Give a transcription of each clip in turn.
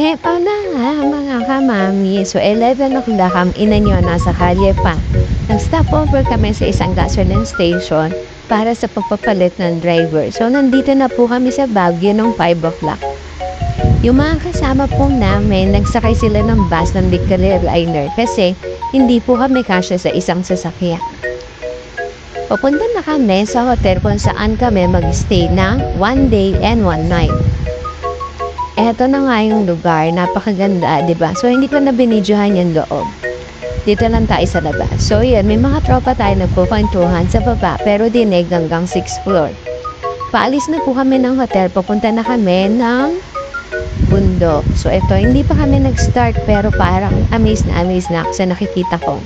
Eto na nga mga kamami. So 11 o'clock ang ina nyo nasa kalye pa. Nag-stop over kami sa isang gasoline station para sa pagpapalit ng driver. So nandito na po kami sa Baguio noong 5 o'clock. Yung mga kasama po namin, nagsakay sila ng bus ng Bicol Liner kasi hindi po kami kasya sa isang sasakyan. Papunta na kami sa hotel kung saan kami mag-stay ng 1 day and 1 night. Eto na nga yung lugar, napakaganda, diba? So hindi ko na binidyohan yung loob. Dito lang tayo sa labas. So yan, may mga tropa tayo nagpupwentuhan sa baba pero dinig hanggang 6th floor. Paalis na po kami ng hotel, papunta na kami ng bundok. So ito, hindi pa kami nag-start pero parang amaze na ako sa nakikita ko.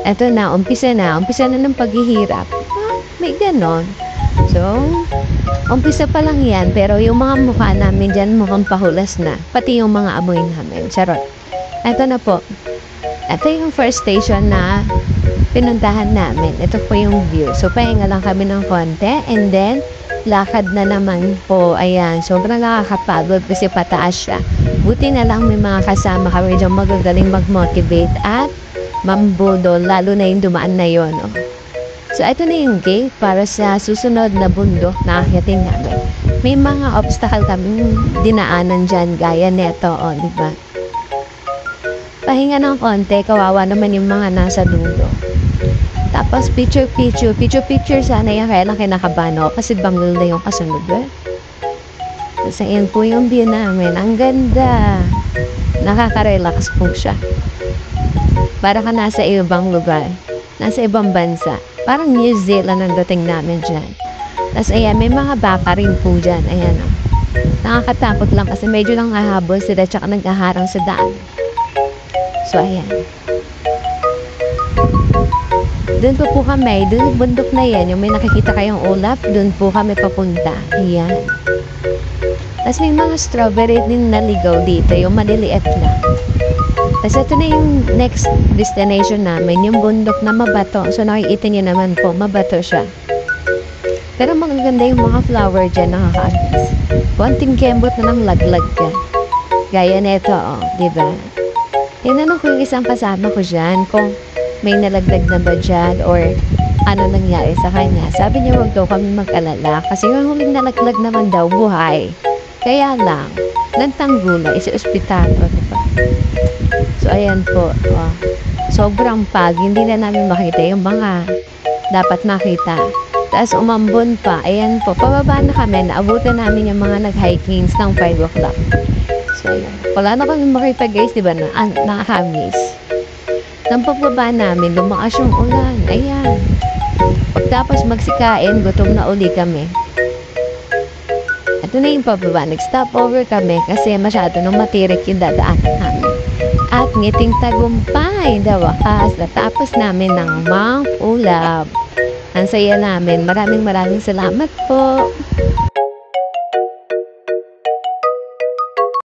Ito na, umpisa na ng paghihirap. May ganon. So, umpisa pa lang yan pero yung mga mukha namin dyan mukhang pahulas na. Pati yung mga amoy namin. Charot. Ito na po. Ito yung first station na pinuntahan namin. Ito po yung view. So, pahinga lang kami ng konti and then lakad na naman po. Ayan, sobrang nakakapagod kasi pataas siya. Buti na lang may mga kasama kami dyan magagaling mag-motivate at mambudol, lalo na yung dumaan na yon. Oh. So, ito na yung gate para sa susunod na bundok na akyatin namin. May mga obstacle kaming dinaanan dyan gaya neto, oh, diba? Pahinga ng konti, kawawa naman yung mga nasa dulo. Tapos picture sana yan, kaya lang kinakabahan ako kasi bangil na yung kasunod. Tapos ayan po yung view namin, ang ganda, nakaka-relax po siya. Para ka nasa ibang lugar, nasa ibang bansa, parang New Zealand ang dating namin dyan. Tapos ayan, may mga baka rin po dyan, ayan o. Nakakatakot lang kasi medyo lang nahabol sila tsaka naghaharang sa daan. So ayan. Doon po kami, doon bundok na yan, yung may nakikita kayong ulap, doon po kami papunta. Ayan. Tapos may mga strawberry din naligaw dito, yung maliliit lang. Tapos ito na yung next destination namin, yung bundok na mabato. So nakikita niyo naman po, mabato siya. Pero magaganda yung mga flower dyan, nakaka-anis. Konting kembot na ng laglag ka. Gaya neto, oh, diba? Tinanong ko yung isang kasama ko dyan, kung may nalaglag na ba dyan or ano nangyari sa kanya. Sabi niya wag daw kami mag-alala kasi yung huling nalaglag naman daw buhay. Kaya lang, nagtanggula, isa-ospital. Diba? So, ayan po. Oh. Sobrang pag, hindi na namin makita yung mga dapat makita. Tapos umambon pa. Ayan po, pababa na kami. Naabutan namin yung mga nag-hikings ng 5 o'clock. So, ayan. Wala na kami makita guys, diba? Nakakamiss. Nang pagbaba namin, lumakas yung ulan. Ayan. Pagtapos magsikain, gutom na uli kami. Ito na yung pababa. Nag-stop over kami kasi masyado nung matirik yung dadaanan namin. At ngiting tagumpay, wakas. Natapos namin ng Mount Ulap. Ang saya namin. Maraming salamat po.